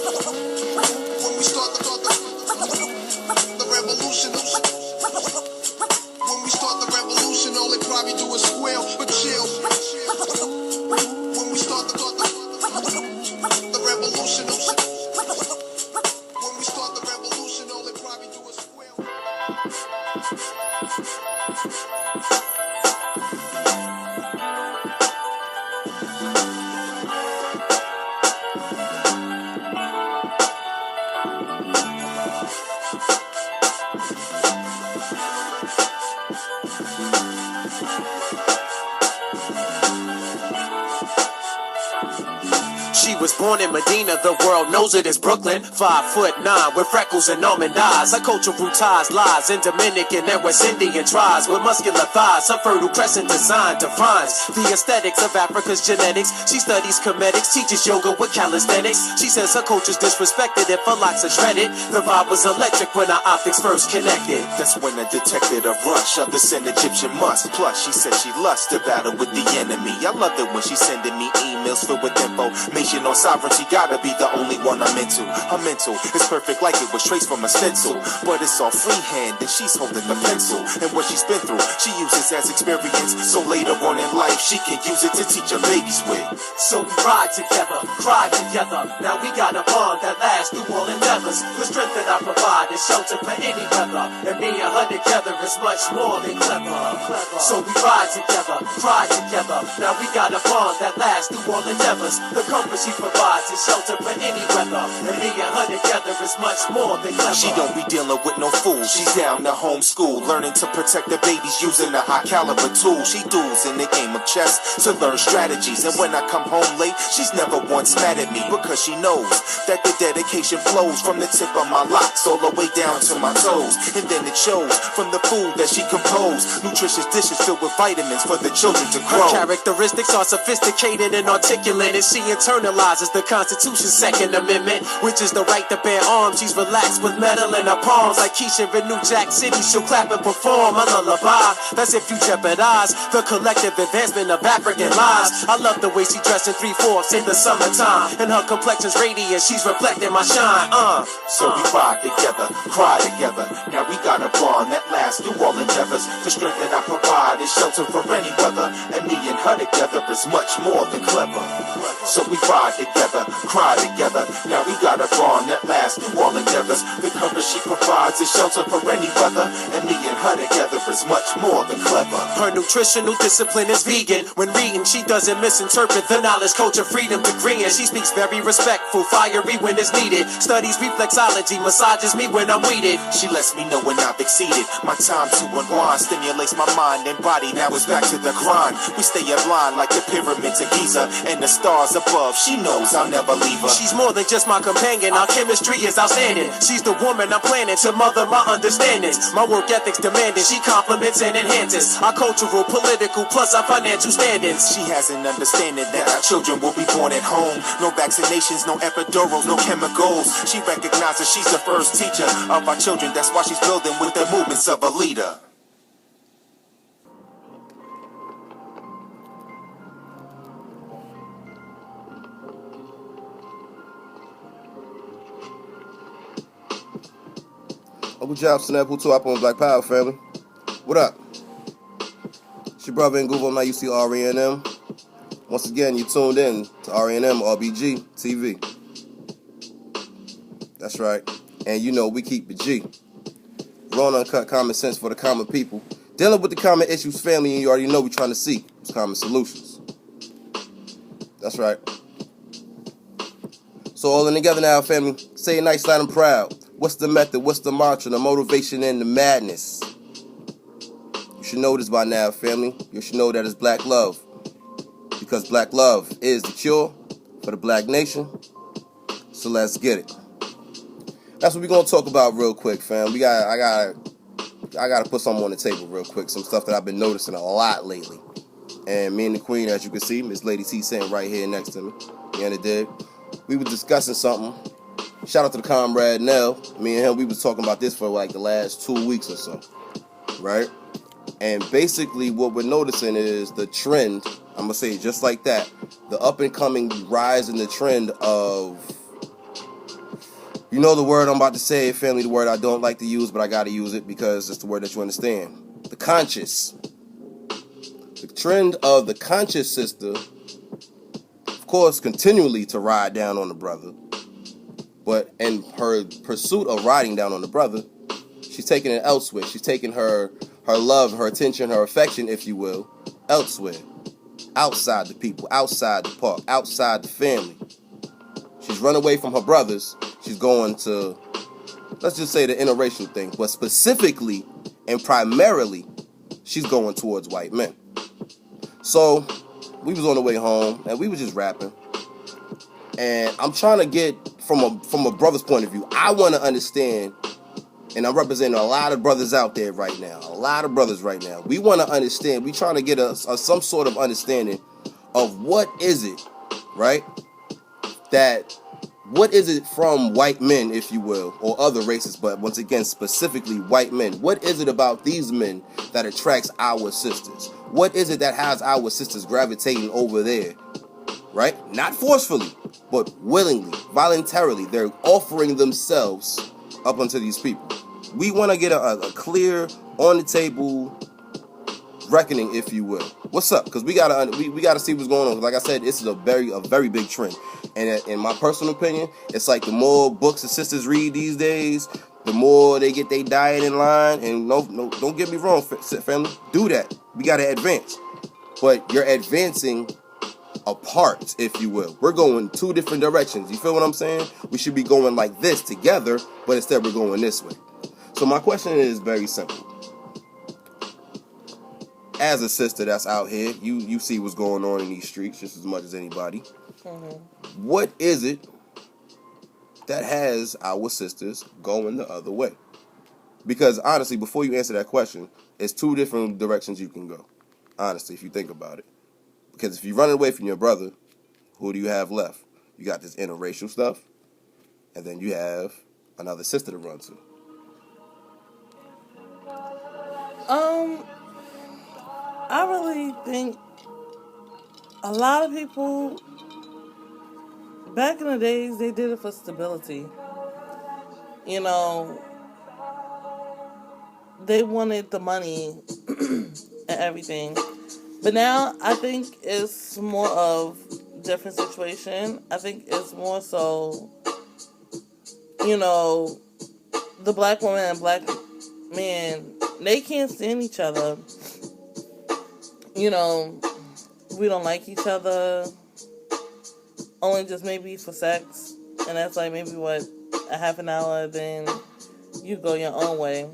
When we start the revolution, when we start the revolution, all they probably do is squeal, but chill. When we start the revolution, when we start the revolution, all they probably do is squeal. She was born in Medina, the world knows it as Brooklyn. 5'9" with freckles and almond eyes. Her cultural ties lies in Dominican and West Indian tribes with muscular thighs. Her fertile crescent design defines the aesthetics of Africa's genetics. She studies comedics, teaches yoga with calisthenics. She says her culture's disrespected if her locks are shredded. The vibe was electric when our optics first connected. That's when I detected a rush of the sin Egyptian must. Plus, she said she loves to battle with the enemy. I love it when she's sending me emails filled with information on sovereignty. Gotta be the only one I'm into. Her mental is perfect like it was traced from a stencil, but it's all freehand and she's holding the pencil. And what she's been through, she uses as experience, so later on in life she can use it to teach her babies with. So we ride together, cry together. Now we got a bond that lasts through all endeavors. The strength that I provide is shelter for any weather, and me and her together is much more than clever. So we ride together, cry together. Now we got a bond that lasts through all endeavors. The comfort she provides is shelter for any weather, and me and her together is much more than clever. She don't be dealing with no fool. She's down to homeschool, learning to protect the babies using a high caliber tool. She duels in the game of chess to learn strategies, and when I come home late, she's never once mad at me because she knows that the dedication flows from the tip of my locks all the way down to my toes, and then it shows from the food that she composed. Nutritious dishes filled with vitamins for the children to grow. Her characteristics are sophisticated and articulate, and she internalizes the Constitution's Second Amendment, which is the right to bear arms. She's relaxed with metal in her palms, like Keisha in New Jack City. She'll clap and perform a lullaby that's if you jeopardize the collective advancement of African lives. I love the way she dressed in 3/4 in the summertime, and her complexion's radiant. She's reflecting my shine. So we ride together, cry together. Now we got a bond that lasts through all endeavors. The strength that I provide is shelter for any weather, and me and her together is much more than clever. So we ride together, cry together. Now we got a bond that lasts through all endeavors. The cover she provides is shelter for any weather, and me and her together is much more than clever. Her nutritional discipline is vegan. When reading, she doesn't misinterpret the knowledge, culture, freedom degree, and she speaks very respectful, fiery when it's needed. Studies reflexology, massages me when I'm weeded. She lets me know when I've exceeded my time to unwind, stimulates my mind and body. Now it's back to the grind. We stay in line like the pyramids of Giza and the stars above. She knows I'll never leave her. She's more than just my companion. Our chemistry is outstanding. She's the woman I'm planning to mother my understandings. My work ethics demanding. She complements and enhances our cultural, political, plus our financial standings. She has an understanding that our children will be born at home. No vaccinations, no epidurals, no chemicals. She recognizes she's the first teacher of our children. That's why she's building with the movements of a leader. Uncle Job Snap, who to up on Black Power family. What up? It's your brother NGUVO, now you see RENM. Once again, you tuned in to RENM RBG TV. That's right. And you know we keep it G. Raw and uncut common sense for the common people. Dealing with the common issues, family, and you already know we're trying to see is common solutions. That's right. So all in together now, family. Say it nice, loud, and proud. What's the method? What's the mantra? The motivation and the madness. You should know this by now, family. You should know that it's black love. Because black love is the cure for the black nation. So let's get it. That's what we're gonna talk about real quick, fam. I gotta put something on the table real quick. Some stuff that I've been noticing a lot lately. And me and the queen, as you can see, Miss Lady T sitting right here next to me. You understand? We were discussing something. Shout out to the comrade Nell. Me and him, we was talking about this for like the last 2 weeks or so. Right? And basically what we're noticing is the trend, I'm gonna say it just like that, the up and coming rise in the trend of You know the word I'm about to say, family, the word I don't like to use, but I gotta use it because it's the word that you understand. The conscious. The trend of the conscious sister, of course, continually to ride down on the brother. But in her pursuit of riding down on the brother, she's taking it elsewhere. She's taking her love, her attention, her affection, if you will, elsewhere. Outside the people, outside the park, outside the family. She's run away from her brothers. She's going to, let's just say the interracial thing, but specifically and primarily, she's going towards white men. So, we was on the way home, and we was just rapping. And I'm trying to get, from a brother's point of view, I want to understand, and I'm representing a lot of brothers out there right now, a lot of brothers right now. We want to understand, we trying to get some sort of understanding of what is it, right, what is it from white men, if you will, or other races, but once again, specifically white men. What is it about these men that attracts our sisters? What is it that has our sisters gravitating over there, right? Not forcefully, but willingly, voluntarily. They're offering themselves up unto these people. We want to get a clear, on the table reckoning, if you will. What's up? Because we gotta see what's going on. Like I said, this is a very big trend. And in my personal opinion, it's like the more books the sisters read these days, the more they get their diet in line. And no, don't get me wrong, family. Do that. We gotta advance. But you're advancing apart, if you will. We're going two different directions. You feel what I'm saying? We should be going like this together, but instead we're going this way. So my question is very simple. As a sister that's out here, you see what's going on in these streets just as much as anybody. Mm-hmm. What is it that has our sisters going the other way? Because honestly, before you answer that question, it's two different directions you can go. Honestly, if you think about it. Because if you're running away from your brother, who do you have left? You got this interracial stuff, and then you have another sister to run to. I really think a lot of people back in the days, they did it for stability. You know, they wanted the money and everything. But now I think it's more of a different situation. I think it's more so, you know, the black woman and black man, they can't stand each other. You know, we don't like each other, only just maybe for sex, and that's like maybe a half an hour, then you go your own way.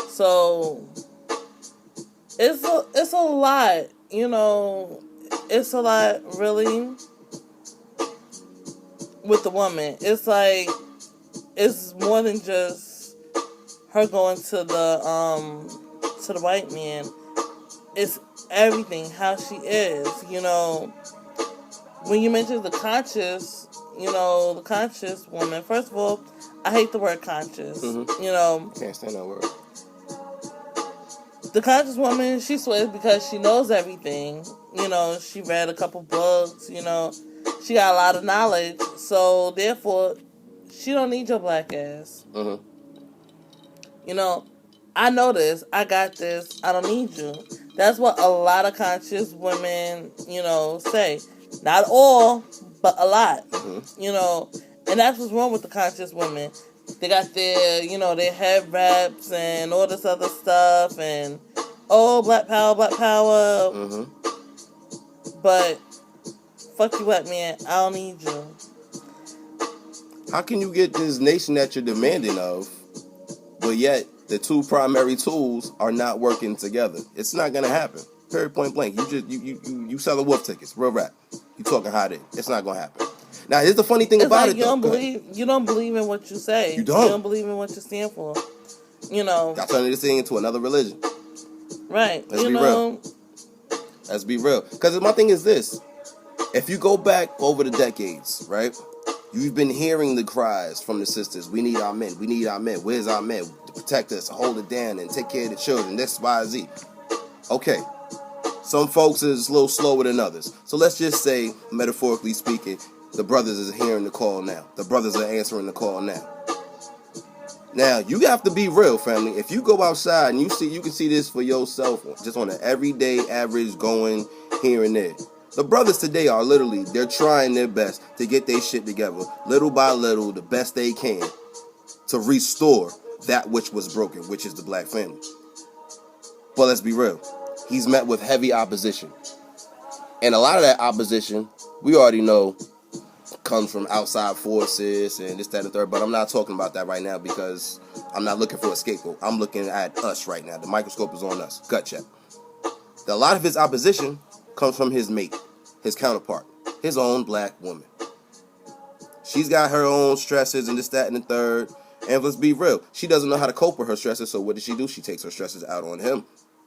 So it's a lot, you know, it's a lot really with the woman. It's like, it's more than just her going to the white man. It's everything, how she is, you know. When you mention the conscious, you know, the conscious woman, first of all, I hate the word conscious, you know. Can't stand that word. The conscious woman, she swears because she knows everything, you know, she read a couple books, you know, she got a lot of knowledge, so therefore, she don't need your black ass. You know, I know this, I got this, I don't need you. That's what a lot of conscious women, you know, say. Not all, but a lot. You know, and that's what's wrong with the conscious women. They got their, you know, their head wraps and all this other stuff and, oh, black power, black power. But, fuck you up, man. I don't need you. How can you get this nation that you're demanding of, but yet the two primary tools are not working together? It's not gonna happen. Period, point blank. You selling wolf tickets, real rap. You talking hot in. It's not gonna happen. Now here's the funny thing about it. You don't believe in what you say. You don't. You don't believe in what you stand for. You know. Got turning this thing into another religion. Right. Let's be real. Let's be real. Because my thing is this: if you go back over the decades, right? You've been hearing the cries from the sisters. We need our men. We need our men. Where's our men to protect us, hold it down, and take care of the children? This, Y, Z. Okay. Some folks is a little slower than others. So let's just say, metaphorically speaking, the brothers is hearing the call now. The brothers are answering the call now. Now, you have to be real, family. If you go outside and you can see this for yourself, just on an everyday average going here and there. The brothers today are literally, they're trying their best to get their shit together, little by little, the best they can, to restore that which was broken, which is the black family. But let's be real. He's met with heavy opposition. And a lot of that opposition, we already know, comes from outside forces and this, that, and the third. But I'm not talking about that right now because I'm not looking for a scapegoat. I'm looking at us right now. The microscope is on us. Gut check. A lot of his opposition comes from his mate, his counterpart, his own black woman. She's got her own stresses and this, that, and the third. And let's be real, she doesn't know how to cope with her stresses, so what does she do? She takes her stresses out on him.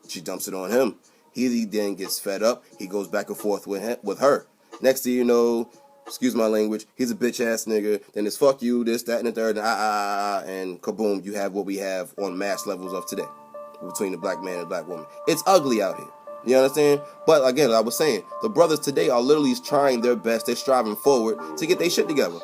She dumps it on him. He then gets fed up. He goes back and forth with her. Next thing you know, excuse my language, he's a bitch-ass nigga. Then it's fuck you, this, that, and the third, and kaboom, you have what we have on mass levels of today between the black man and the black woman. It's ugly out here. You understand? But again, like I was saying, the brothers today are literally trying their best. They're striving forward to get their shit together.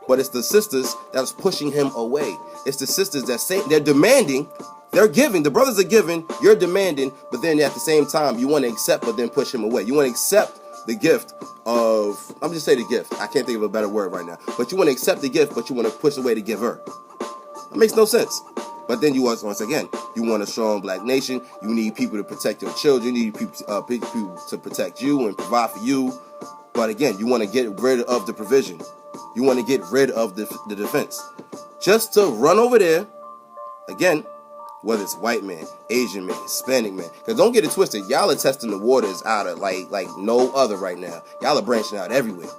But it's the sisters that's pushing him away. It's the sisters that say they're demanding, they're giving. The brothers are giving, you're demanding, but then at the same time you want to accept, but then push him away. You want to accept the gift of, I'm just saying the gift. I can't think of a better word right now. But you want to accept the gift, but you want to push away to give her. That makes no sense. But then you once again, you want a strong black nation. You need people to protect your children. You need people to protect you and provide for you. But again, you want to get rid of the provision. You want to get rid of the defense. Just to run over there, again, whether it's white man, Asian man, Hispanic man. Because don't get it twisted. Y'all are testing the waters out of like no other right now. Y'all are branching out everywhere.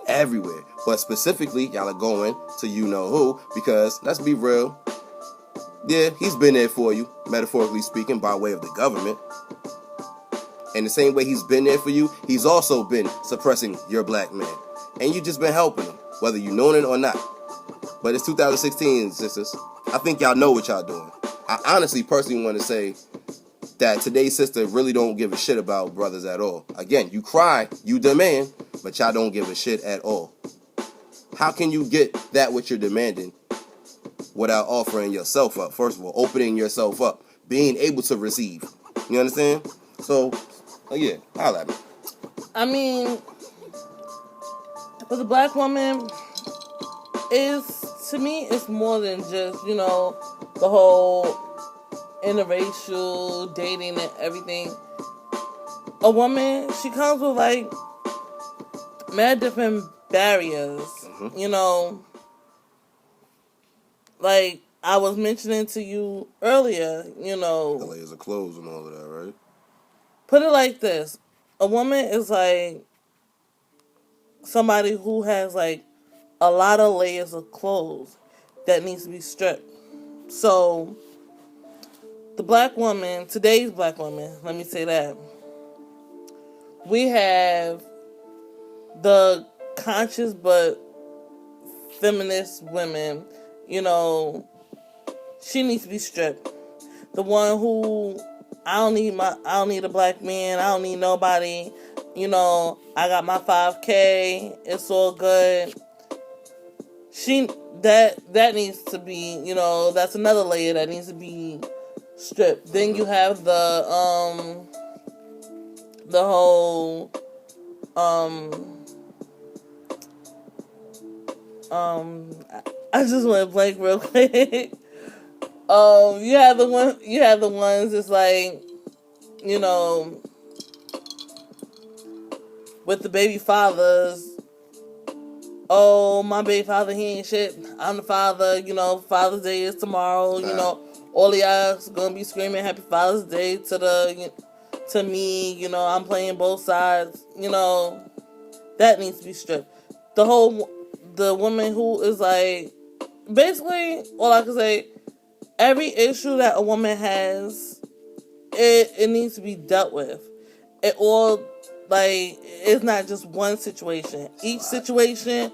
Everywhere. But specifically, y'all are going to you know who. Because, let's be real, yeah, he's been there for you, metaphorically speaking, by way of the government. And the same way he's been there for you, he's also been suppressing your black man. And you just been helping him, whether you know it or not. But it's 2016, sisters. I think y'all know what y'all doing. I honestly, personally want to say that today's sister really don't give a shit about brothers at all. Again, you cry, you demand, but y'all don't give a shit at all. How can you get that what you're demanding without offering yourself up? First of all, opening yourself up, being able to receive. You understand? So, yeah, holla at me. I mean, for the black woman, to me, it's more than just, the whole interracial dating and everything. A woman, she comes with, mad different barriers, Like I was mentioning to you earlier, The layers of clothes and all of that, right? Put it like this. A woman is somebody who has, a lot of layers of clothes that needs to be stripped. So, the black woman, today's black woman, let me say that, we have the conscious but feminist women, she needs to be stripped. The one who, I don't need a black man, I don't need nobody, I got my 5K, it's all good. That needs to be, that's another layer that needs to be stripped. Then you have the whole, I just went blank real quick. You have the ones that's with the baby fathers. Oh, my baby father, he ain't shit. I'm the father, Father's Day is tomorrow, all of y'all's gonna be screaming Happy Father's Day to me, I'm playing both sides, that needs to be stripped. The woman who is basically, all I can say, every issue that a woman has, it needs to be dealt with. It all, it's not just one situation. Each situation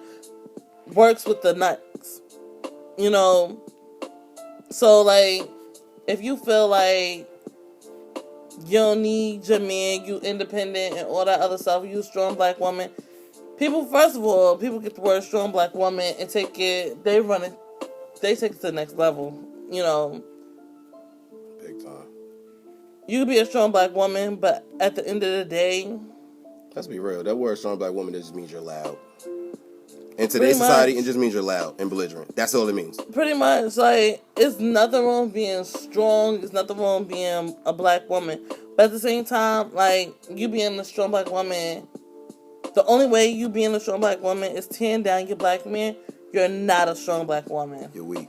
works with the next. So, if you feel you don't need your man, you independent and all that other stuff, you a strong black woman, First of all, people get the word strong black woman and they take it to the next level. You know, Big time. you can be a strong black woman, but at the end of the day, Let's be real. That word strong black woman just means you're loud. In today's society, it just means you're loud and belligerent. That's all it means. Pretty much, like, it's nothing wrong with being strong. It's nothing wrong with being a black woman. But at the same time, like, you being a strong black woman, the only way you being a strong black woman is tearing down your black man. You're not a strong black woman. You're weak.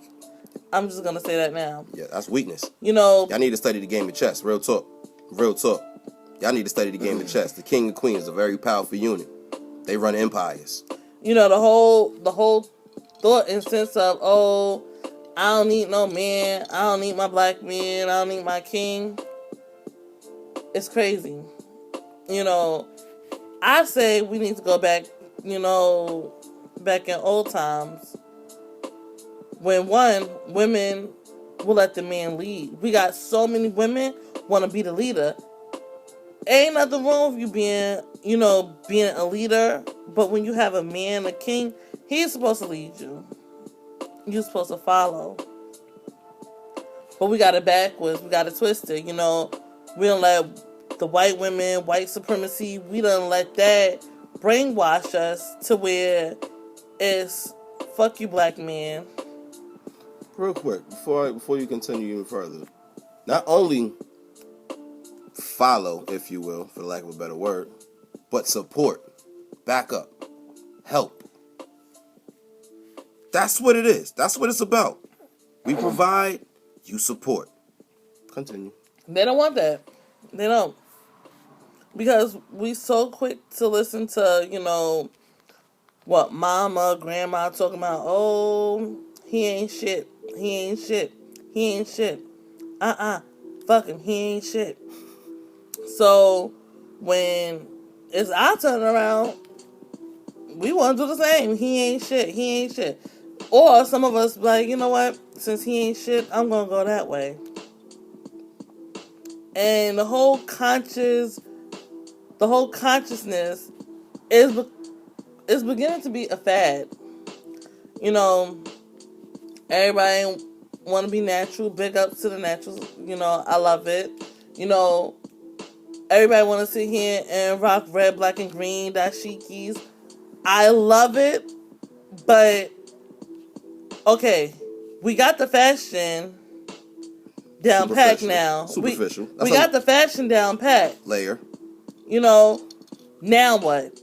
I'm just gonna say that now. Yeah, that's weakness. You know, y'all need to study the game of chess. Real talk. Real talk. Y'all need to study the game of chess. The king and queen is a very powerful unit. They run empires. You know, the whole thought and sense of, oh, I don't need no man, I don't need my black man, I don't need my king. It's crazy. You know, I say we need to go back, you know, back in old times when women will let the man lead. We got so many women want to be the leader. Ain't nothing wrong with you being a leader, but when you have a man, a king, he's supposed to lead you. You're supposed to follow. But we got it backwards. We got it twisted. You know, we don't let the white women, white supremacy, we don't let that brainwash us to where it's fuck you, black man. Real quick, before you continue even further, not only follow, if you will, for the lack of a better word, but support, back up, help. That's what it is. That's what it's about. We provide, you support. Continue. They don't want that. They don't. Because we so quick to listen to, you know, what mama, grandma talking about. Oh, he ain't shit. He ain't shit. He ain't shit. Fuck him. He ain't shit. So when it's our turn around, we want to do the same. He ain't shit. He ain't shit. Or some of us like, you know what? Since he ain't shit, I'm going to go that way. And the whole consciousness is beginning to be a fad. You know, everybody want to be natural. Big ups to the naturals. You know, I love it. You know, everybody want to sit here and rock red, black, and green dashikis. I love it. But, okay, we got the fashion down pat now. Superficial. We got the fashion down pat. Layer. You know, now what?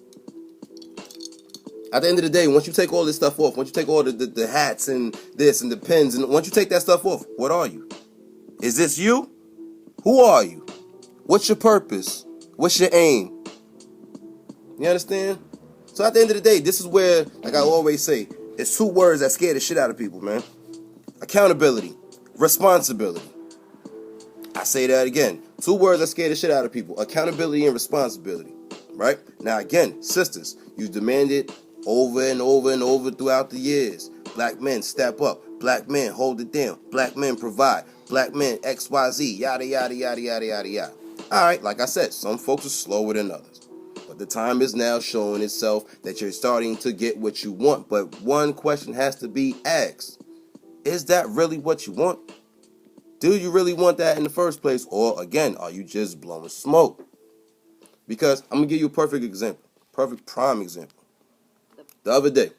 At the end of the day, once you take all this stuff off, once you take all the hats and this and the pins, and once you take that stuff off, what are you? Is this you? Who are you? What's your purpose? What's your aim? You understand? So at the end of the day, this is where, like I always say, it's two words that scare the shit out of people, man. Accountability. Responsibility. I say that again. Two words that scare the shit out of people. Accountability and responsibility. Right? Now again, sisters, you demanded over and over and over throughout the years. Black men step up. Black men hold it down. Black men provide. Black men XYZ. Yada, yada, yada, yada, yada, yada. Alright, like I said, some folks are slower than others. But the time is now showing itself that you're starting to get what you want. But one question has to be asked. Is that really what you want? Do you really want that in the first place? Or, again, are you just blowing smoke? Because I'm going to give you a perfect example. Perfect prime example. The other day,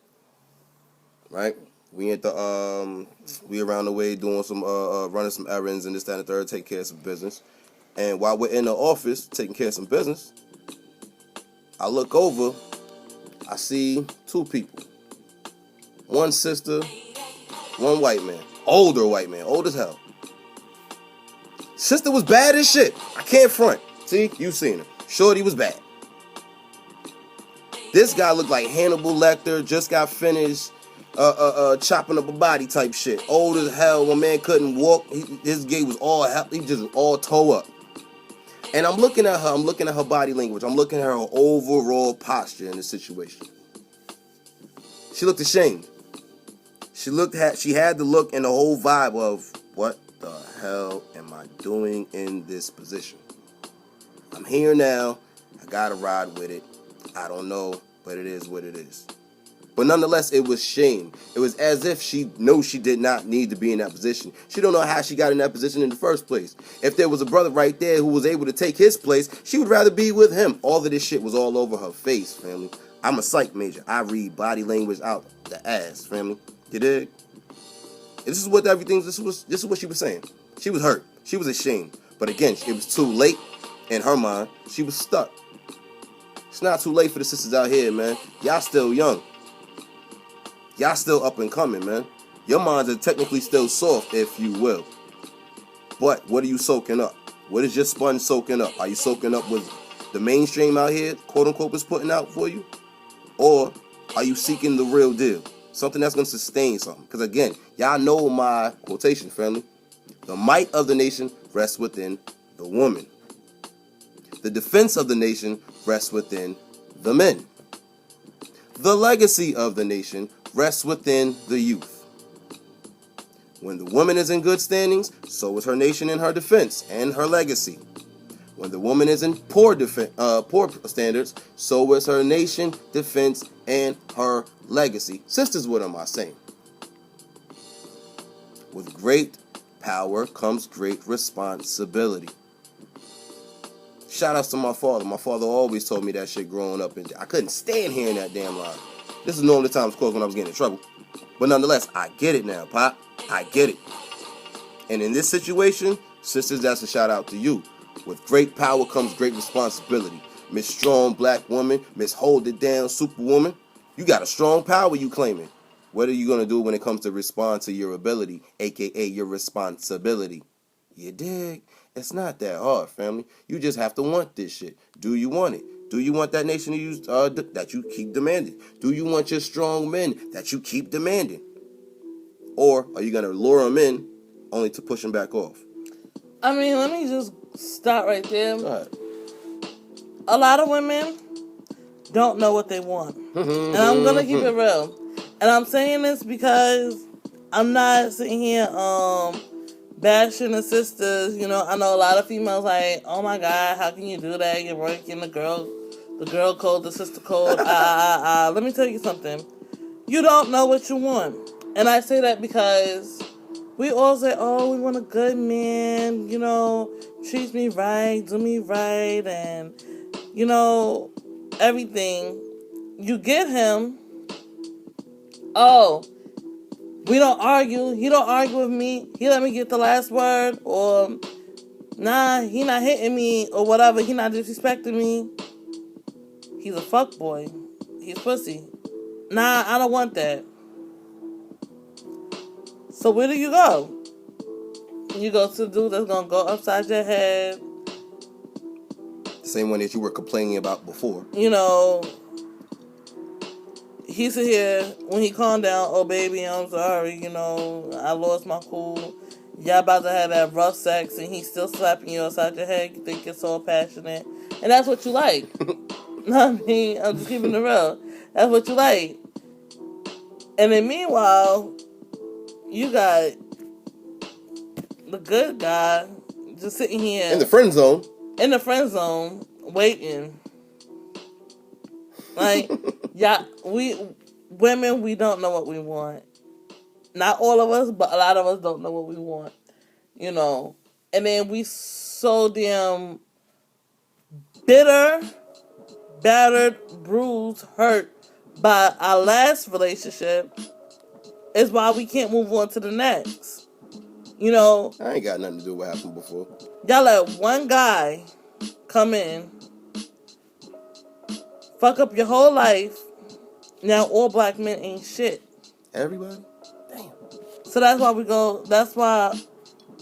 right? We around the way doing some, running some errands and this, that, and the third, taking care of some business. And while we're in the office taking care of some business, I look over, I see two people. One sister, one white man. Older white man, old as hell. Sister was bad as shit. I can't front. See, you seen her. Shorty was bad. This guy looked like Hannibal Lecter, just got finished chopping up a body type shit. Old as hell, my man couldn't walk. His gait was he just all toe up. And I'm looking at her body language. I'm looking at her overall posture in the situation. She looked ashamed. She had the look and the whole vibe of, what the hell am I doing in this position? I'm here now. I gotta ride with it. I don't know But it is what it is. But nonetheless, it was shame. It was as if she knows she did not need to be in that position. She don't know how she got in that position in the first place. If there was a brother right there who was able to take his place, she would rather be with him. All of this shit was all over her face, family. I'm a psych major. I read body language out the ass, family. You dig? This is what this is what she was saying. She was hurt. She was ashamed. But again, it was too late in her mind. She was stuck. It's not too late for the sisters out here, man. Y'all still young. Y'all still up and coming, man. Your minds are technically still soft, if you will. But what are you soaking up? What is your sponge soaking up? Are you soaking up what the mainstream out here, quote unquote, is putting out for you? Or are you seeking the real deal? Something that's going to sustain something. Because again, y'all know my quotation, family. The might of the nation rests within the woman. The defense of the nation rests within the men. The legacy of the nation rests within the youth. When the woman is in good standings, so is her nation in her defense and her legacy. When the woman is in poor standards, so is her nation, defense, and her legacy. Sisters, what am I saying? With great power comes great responsibility. Shout outs to my father. My father always told me that shit growing up, and I couldn't stand hearing that damn line. This is normally times, of course, when I was getting in trouble. But nonetheless, I get it now, Pop. I get it. And in this situation, sisters, that's a shout out to you. With great power comes great responsibility. Miss Strong Black Woman, Miss Hold It Down Superwoman. You got a strong power you claiming. What are you going to do when it comes to respond to your ability, a.k.a. your responsibility? You dig? It's not that hard, family. You just have to want this shit. Do you want it? Do you want that nation to use that you keep demanding? Do you want your strong men that you keep demanding? Or are you going to lure them in only to push them back off? I mean, let me just stop right there. Go ahead. A lot of women don't know what they want. And I'm going to keep it real. And I'm saying this because I'm not sitting here bashing the sisters. You know, I know a lot of females like, oh my God, how can you do that? You're working the girl code, the sister code. Let me tell you something. You don't know what you want. And I say that because we all say, oh, we want a good man, you know, treat me right, do me right, and, you know, everything. You get him. Oh, we don't argue. He don't argue with me. He let me get the last word. Or, nah, he not hitting me or whatever. He not disrespecting me. He's a fuckboy. He's pussy. Nah, I don't want that. So where do you go? You go to the dude that's going to go upside your head. The same one that you were complaining about before. You know, he sit here, when he calm down, oh baby, I'm sorry, you know, I lost my cool. Y'all about to have that rough sex and he's still slapping you upside your head. You think it's so passionate. And that's what you like. I mean, I'm just keeping it real. That's what you like. And then meanwhile, you got the good guy just sitting here. In the friend zone. In the friend zone, waiting. Like, yeah, we don't know what we want. Not all of us, but a lot of us don't know what we want. You know. And then we so damn bitter, battered, bruised, hurt by our last relationship is why we can't move on to the next. You know. I ain't got nothing to do with what happened before. Y'all let one guy come in, fuck up your whole life. Now all black men ain't shit. Everybody? Damn. So that's why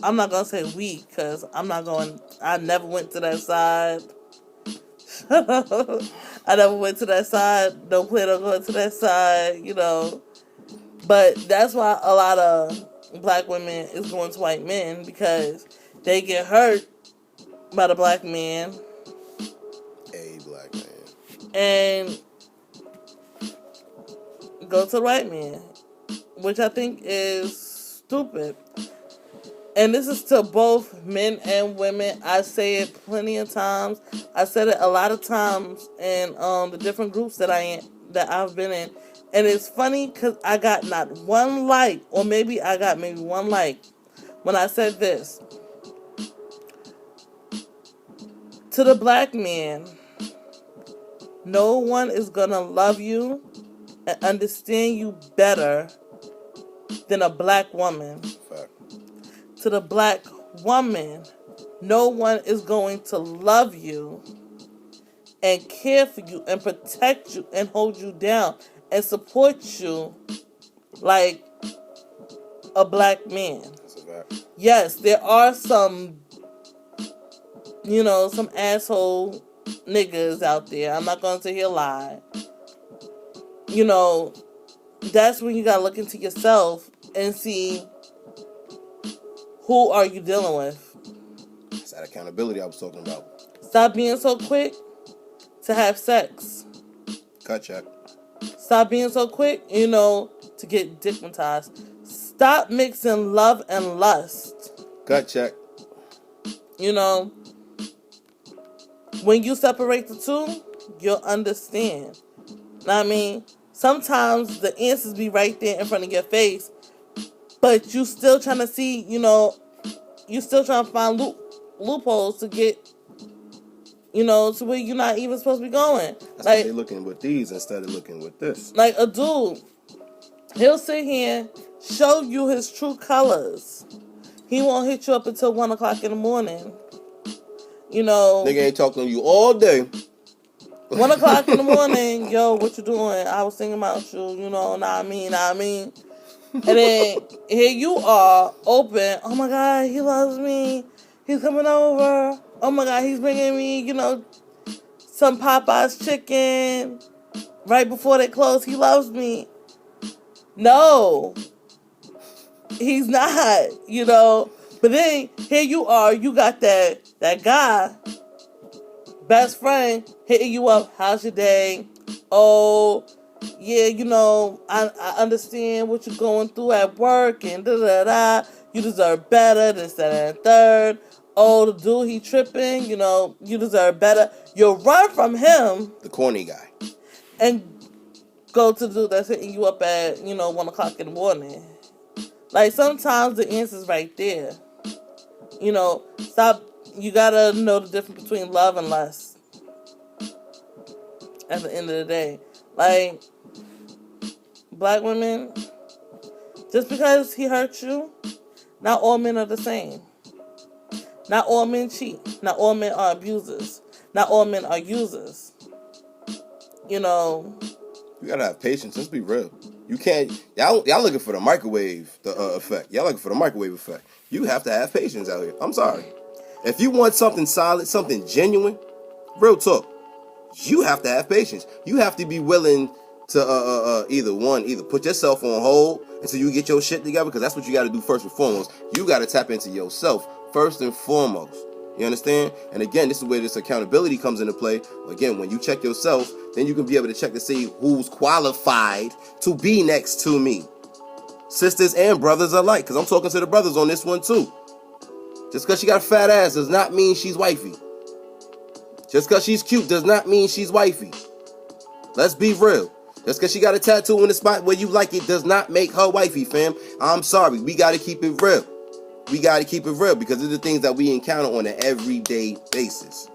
I'm not going to say we, because I never went to that side. I never went to that side. Don't plan on going to that side, you know. But that's why a lot of black women is going to white men, because they get hurt by the black man. A black man. And go to the white man, which I think is stupid. and this is to both men and women. I say it plenty of times. I said it a lot of times in the different groups that I've been in, and it's funny because I got not one like, or maybe I got maybe one like when I said this. To the black man, no one is gonna love you and understand you better than a black woman. Fact. To the black woman, no one is going to love you and care for you and protect you and hold you down and support you like a black man. That's a fact. Yes, there are some, some asshole niggas out there. I'm not going to hear a lie. That's when you got to look into yourself and see who are you dealing with. It's that accountability I was talking about. Stop being so quick to have sex. Cut check. Stop being so quick, to get dickmatized. Stop mixing love and lust. Cut check. When you separate the two, you'll understand. I mean, sometimes the answers be right there in front of your face, but you still trying to see, you still trying to find loopholes to get, to where you're not even supposed to be going. That's why they're looking with these instead of looking with this. Like a dude, he'll sit here, show you his true colors. He won't hit you up until 1 o'clock in the morning. Nigga ain't talking to you all day. 1 o'clock in the morning, yo, what you doing? I was thinking about you, nah, I mean. And then here you are, open. Oh my God, he loves me. He's coming over. Oh my God, he's bringing me, some Popeye's chicken right before they close. He loves me. No, he's not, But then here you are, you got that guy, best friend, hitting you up. How's your day? Oh, yeah, I understand what you're going through at work and da-da-da. You deserve better, this, that, and third. Oh, the dude, he tripping, you deserve better. You'll run from him. The corny guy. And go to the dude that's hitting you up at, 1 o'clock in the morning. Like, sometimes the answer's right there. Stop. You gotta know the difference between love and lust. At the end of the day. Like, black women, just because he hurt you, not all men are the same. Not all men cheat. Not all men are abusers. Not all men are users. You gotta have patience. Let's be real. You can't. Y'all looking for the microwave effect. Y'all looking for the microwave effect. You have to have patience out here. I'm sorry. If you want something solid, something genuine, real talk, you have to have patience. You have to be willing to either put yourself on hold until you get your shit together, because that's what you got to do first and foremost. You got to tap into yourself first and foremost. You understand? And again, this is where this accountability comes into play. Again, when you check yourself, then you can be able to check to see who's qualified to be next to me. Sisters and brothers alike, because I'm talking to the brothers on this one too. Just because she got a fat ass does not mean she's wifey. Just because she's cute does not mean she's wifey. Let's be real. Just because she got a tattoo in the spot where you like it does not make her wifey, fam. I'm sorry. We got to keep it real. We got to keep it real because these are the things that we encounter on an everyday basis.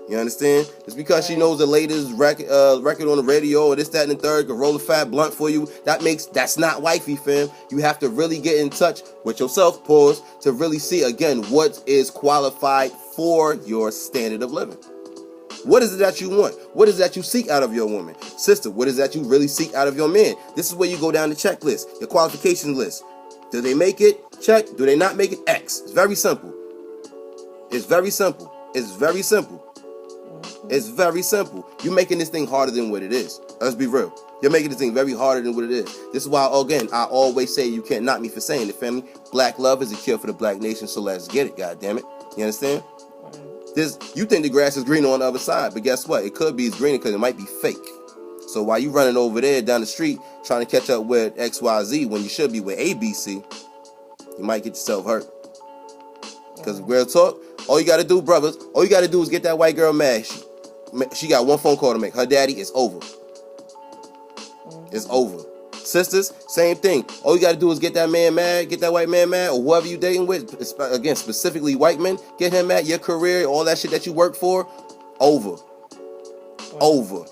You understand? Just because she knows the latest record on the radio or this, that, and the third, can roll a fat blunt for you, that's not wifey, fam. You have to really get in touch with yourself, pause, to really see, again, what is qualified for your standard of living. What is it that you want? What is it that you seek out of your woman? Sister, what is it that you really seek out of your man? This is where you go down the checklist, your qualification list. Do they make it? Check. Do they not make it? X. It's very simple. It's very simple. It's very simple. It's very simple. You're making this thing harder than what it is. Let's be real. You're making this thing very harder than what it is. This is why, again, I always say you can't knock me for saying it, family. Black love is a cure for the black nation, so let's get it, goddammit. You understand? You think the grass is greener on the other side, but guess what? It could be greener because it might be fake. So while you running over there down the street trying to catch up with XYZ when you should be with ABC, you might get yourself hurt. Because real talk, all you got to do, brothers, all you got to do is get that white girl mad. She got one phone call to make. Her daddy is over. It's over. Sisters, same thing. All you got to do is get that man mad, get that white man mad, or whoever you dating with. Again, specifically white men, get him mad. Your career, all that shit that you work for, over. Over.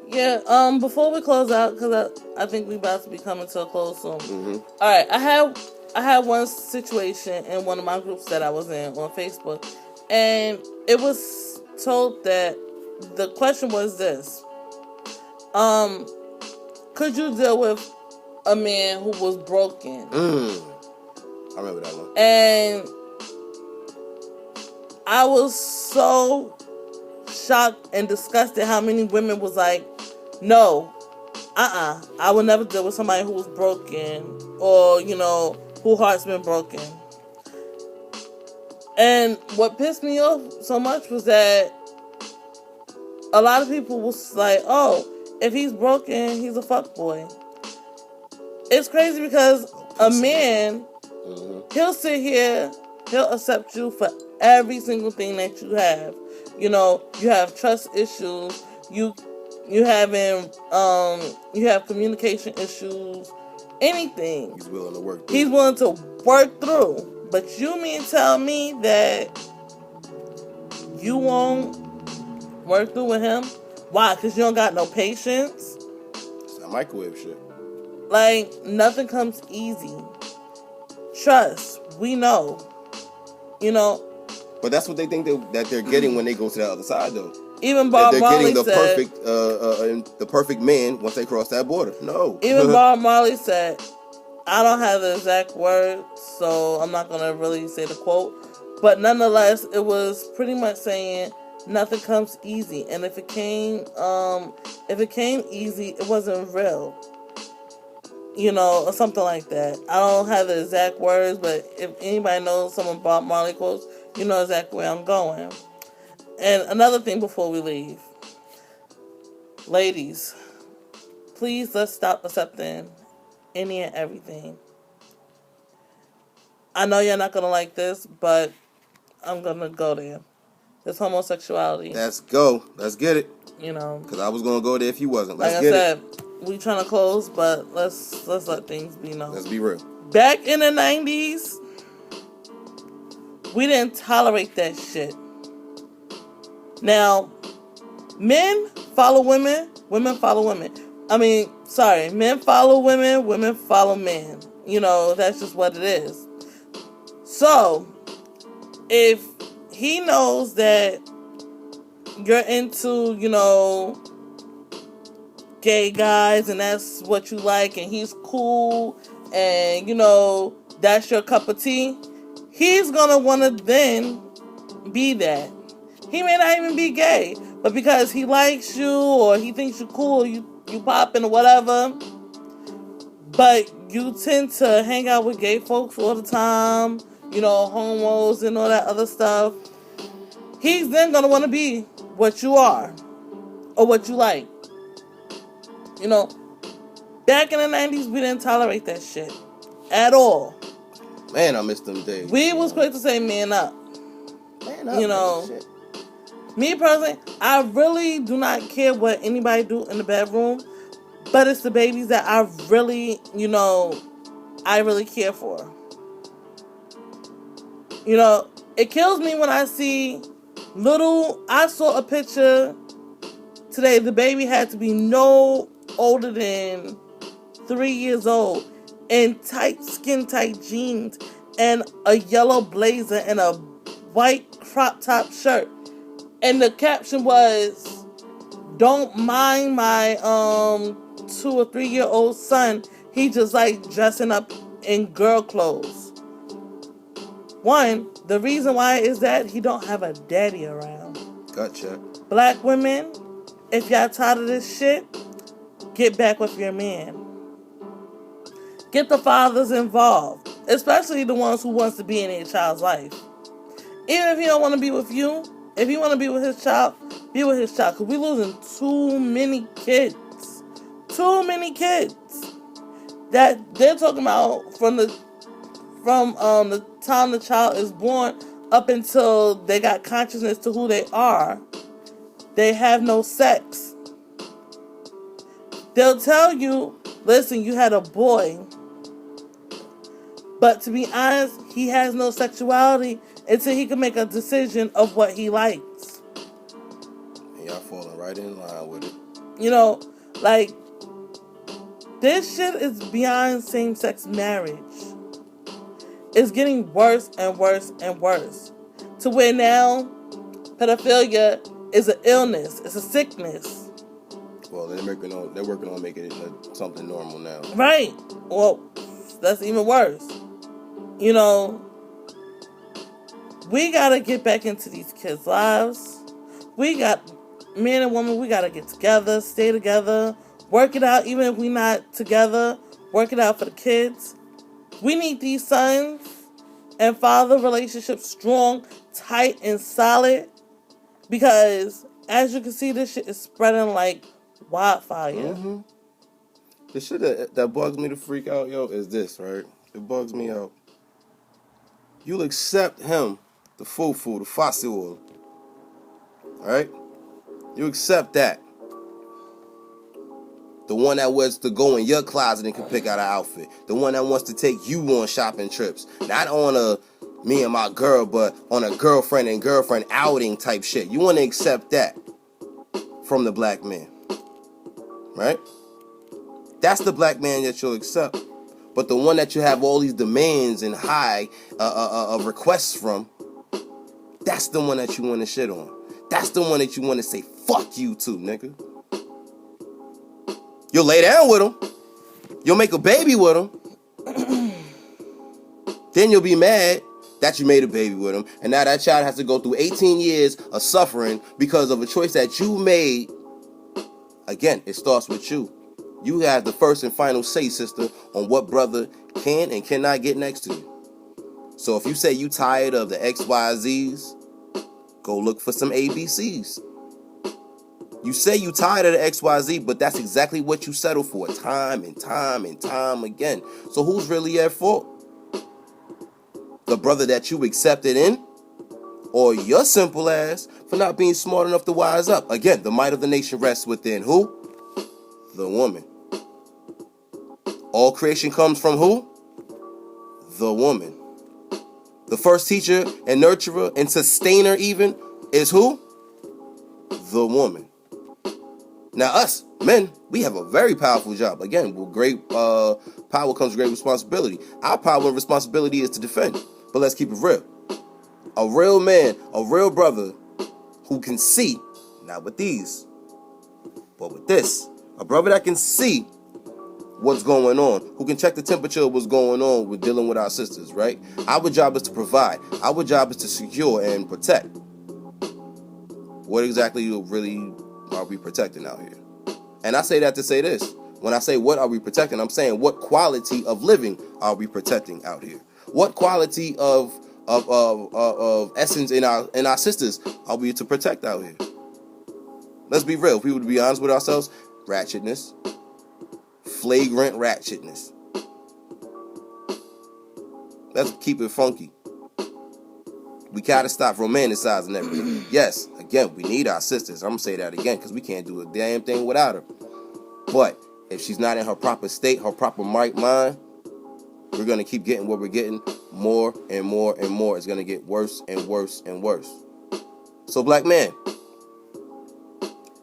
Yeah, before we close out, because I think we about to be coming to a close soon. Mm-hmm. All right, I had one situation in one of my groups that I was in on Facebook, and it was told that the question was this: could you deal with a man who was broken? I remember that one. And I was so shocked and disgusted how many women was like, no, I would never deal with somebody who was broken, or, you know, whose heart's been broken. And what pissed me off so much was that a lot of people was like, oh, if he's broken, he's a fuckboy. It's crazy because a man, he'll sit here, he'll accept you for every single thing that you have. You know, you have trust issues, you have communication issues, anything. He's willing to work through. He's willing to work through. But you mean tell me that you won't work through with him? Why? Because you don't got no patience? It's that microwave shit. Like, nothing comes easy. Trust. We know. You know? But that's what they think that they're getting when they go to the other side, though. Even Bob Marley getting said... the perfect man once they cross that border. No. Even Bob Marley said, I don't have the exact words, so I'm not going to really say the quote. But nonetheless, it was pretty much saying nothing comes easy. And if it came easy, it wasn't real. You know, or something like that. I don't have the exact words, but if anybody knows some of Bob Marley quotes, you know exactly where I'm going. And another thing before we leave. Ladies, please let's stop accepting any and everything. I know you're not going to like this, but I'm going to go there. It's homosexuality. Let's go. Let's get it. You know. Because I was going to go there if you wasn't. Let's like get I said, it. We trying to close, but let's let things be known. Let's be real. Back in the 90s, we didn't tolerate that shit. Now, men follow women, women follow women. Men follow women, women follow men. You know, that's just what it is. So, if he knows that you're into, you know, gay guys and that's what you like and he's cool and, you know, that's your cup of tea, he's gonna want to then be that. He may not even be gay, but because he likes you or he thinks you're cool, you popping or whatever, but you tend to hang out with gay folks all the time, you know, homos and all that other stuff, he's then gonna want to be what you are or what you like. You know, back in the 90s, we didn't tolerate that shit at all. Man, I miss them days. We was quick to say man up. Man up, you know, shit. Me personally, I really do not care what anybody do in the bedroom, but it's the babies that I really, you know, I really care for. You know, it kills me when I see I saw a picture today, the baby had to be no older than 3 years old in skin tight jeans and a yellow blazer and a white crop top shirt. And the caption was, don't mind my 2 or 3 year old son. He just like dressing up in girl clothes. One, the reason why is that he don't have a daddy around. Gotcha. Black women, if y'all tired of this shit, get back with your man. Get the fathers involved, especially the ones who wants to be in their child's life. Even if he don't want to be with you, if he want to be with his child, be with his child. Because we losing too many kids. Too many kids. That they're talking about from from the time the child is born up until they got consciousness to who they are, they have no sex. They'll tell you, listen, you had a boy. But to be honest, he has no sexuality until he can make a decision of what he likes. And y'all falling right in line with it. You know, like, this shit is beyond same-sex marriage. It's getting worse and worse and worse. To where now, pedophilia is an illness. It's a sickness. Well, they're working on making it something normal now. Right. Well, that's even worse. You know, we gotta get back into these kids' lives. We got, man and woman, we gotta get together, stay together, work it out, even if we're not together, work it out for the kids. We need these sons and father relationships strong, tight, and solid, because as you can see, this shit is spreading like wildfire. Mm-hmm. The shit that bugs me to freak out, yo, is this, right? It bugs me out. You'll accept him, the fufu, the fossil, right? You accept that. The one that wants to go in your closet and can pick out an outfit. The one that wants to take you on shopping trips. Not on a me and my girl, but on a girlfriend and girlfriend outing type shit. You want to accept that from the black man. Right? That's the black man that you'll accept. But the one that you have all these demands and high requests from, that's the one that you want to shit on. That's the one that you want to say, fuck you to, nigga. You'll lay down with him. You'll make a baby with him. Then you'll be mad that you made a baby with him. And now that child has to go through 18 years of suffering because of a choice that you made. Again, it starts with you. You have the first and final say, sister, on what brother can and cannot get next to you. So if you say you tired of the XYZs, go look for some ABCs. You say you tired of the XYZ, but that's exactly what you settle for time and time and time again. So who's really at fault? The brother that you accepted in? Or your simple ass for not being smart enough to wise up? Again, the might of the nation rests within who? The woman. All creation comes from who? The woman. The first teacher and nurturer and sustainer even is who? The woman. Now us, men, we have a very powerful job. Again, with great power comes great responsibility. Our power and responsibility is to defend. But let's keep it real. A real man, a real brother who can see, not with these, but with this. A brother that can see what's going on, who can check the temperature of what's going on with dealing with our sisters, right? Our job is to provide. Our job is to secure and protect. What exactly really are we protecting out here? And I say that to say this. When I say what are we protecting, I'm saying what quality of living are we protecting out here? What quality of essence in our sisters are we to protect out here? Let's be real. If we would be honest with ourselves, ratchetness. Flagrant ratchetness. Let's keep it funky. We gotta stop romanticizing everything. Yes, again, we need our sisters. I'm gonna say that again because we can't do a damn thing without her. But if she's not in her proper state, her proper right mind, we're gonna keep getting what we're getting more and more and more. It's gonna get worse and worse and worse. So, black man,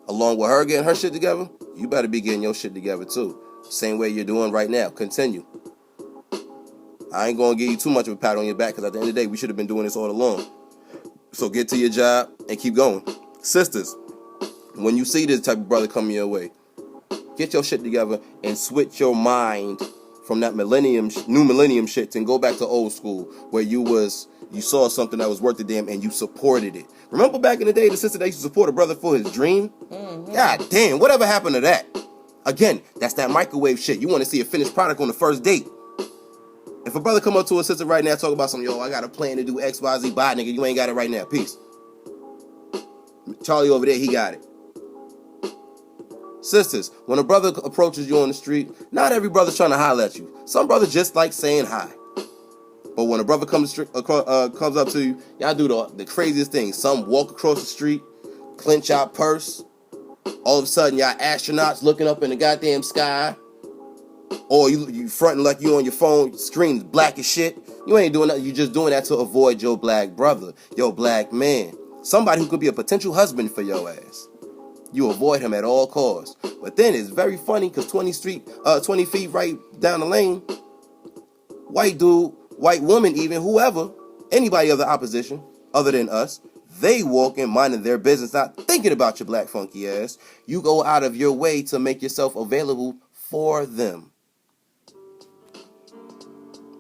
along with her getting her shit together, you better be getting your shit together too. Same way you're doing right now. Continue. I ain't gonna give you too much of a pat on your back because at the end of the day, we should have been doing this all along. So get to your job and keep going. Sisters, when you see this type of brother coming your way, get your shit together and switch your mind from that new millennium shit and go back to old school where you saw something that was worth the damn and you supported it. Remember back in the day, the sister that used to support a brother for his dream? Mm-hmm. God damn, whatever happened to that? Again, that's that microwave shit. You want to see a finished product on the first date. If a brother come up to a sister right now talk about something, yo, I got a plan to do XYZ, bye, nigga, you ain't got it right now. Peace. Charlie over there, he got it. Sisters, when a brother approaches you on the street, not every brother's trying to holler at you. Some brothers just like saying hi. But when a brother comes up to you, y'all do the craziest thing. Some walk across the street, clench out purse. All of a sudden, y'all astronauts looking up in the goddamn sky. Or you fronting like you on your phone, screen black as shit. You ain't doing that. You just doing that to avoid your black brother, your black man. Somebody who could be a potential husband for your ass. You avoid him at all costs. But then it's very funny because 20 feet right down the lane, white dude, white woman even, whoever, anybody of the opposition, other than us, they walking, minding their business, not thinking about your black funky ass. You go out of your way to make yourself available for them.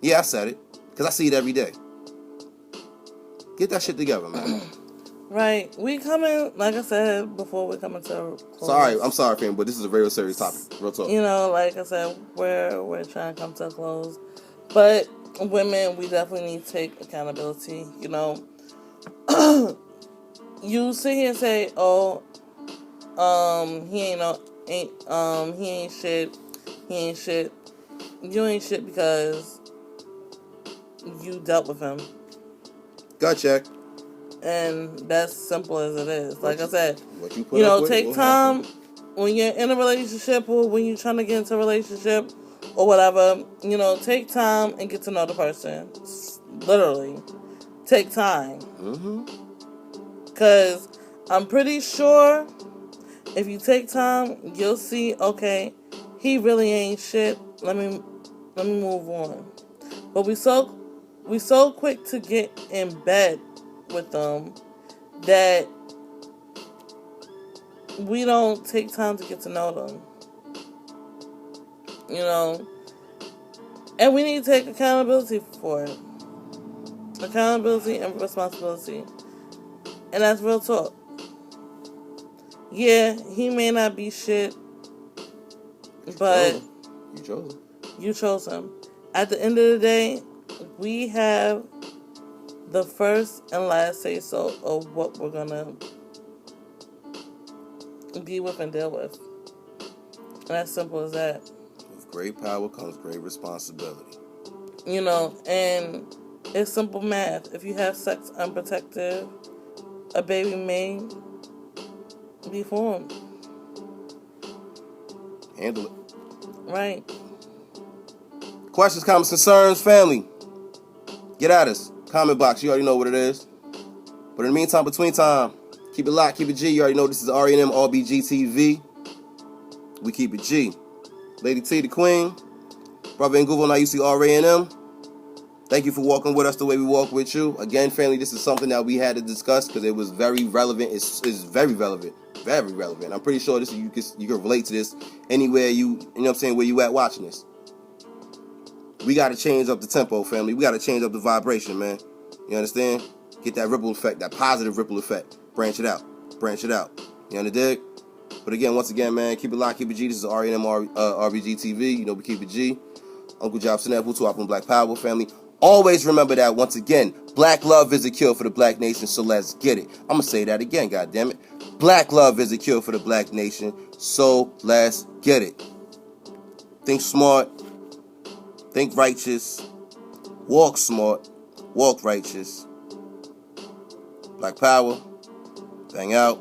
Yeah, I said it, because I see it every day. Get that shit together, man. Right. We coming, like I said before, we're coming to close. I'm sorry, fam, but this is a very serious topic. Real talk. You know, like I said, we're trying to come to a close. But women, we definitely need to take accountability. You know, you sit here and say, "Oh, he ain't shit. He ain't shit." You ain't shit because you dealt with him. Gut check. And that's simple as it is. Like I said, you take time when you're in a relationship or when you're trying to get into a relationship or whatever. You know, take time and get to know the person. Literally, take time. Because I'm pretty sure if you take time, you'll see. Okay, he really ain't shit. Let me move on. But we so quick to get in bed with them that we don't take time to get to know them. You know, and we need to take accountability for it. Accountability and responsibility. And that's real talk. Yeah, he may not be shit, but you chose him. At the end of the day, we have the first and last say so of what we're gonna be with and deal with. And as simple as that. With great power comes great responsibility. You know, and it's simple math. If you have sex unprotected, a baby may be formed. Handle it. Right. Questions, comments, concerns, family. Get at us. Comment box. You already know what it is. But in the meantime, between time, keep it locked, keep it G. You already know this is R&M RBG TV. We keep it G. Lady T, the Queen. Brother NGUVO, now you see R&M. Thank you for walking with us the way we walk with you. Again, family, this is something that we had to discuss because it was very relevant. It's very relevant. Very relevant. I'm pretty sure you can relate to this anywhere you know what I'm saying, where you at watching this. We got to change up the tempo, family. We got to change up the vibration, man. You understand? Get that ripple effect, that positive ripple effect. Branch it out. Branch it out. You understand? But again, once again, man, keep it locked, keep it G. This is R&M RBG TV. You know, we keep it G. Uncle Job Snap, Hutu Up on Black Power, family. Always remember that, once again, black love is a cure for the black nation, so let's get it. I'm going to say that again, goddammit. Black love is a cure for the black nation, so let's get it. Think smart. Think righteous. Walk smart. Walk righteous. Black Power. Bang out.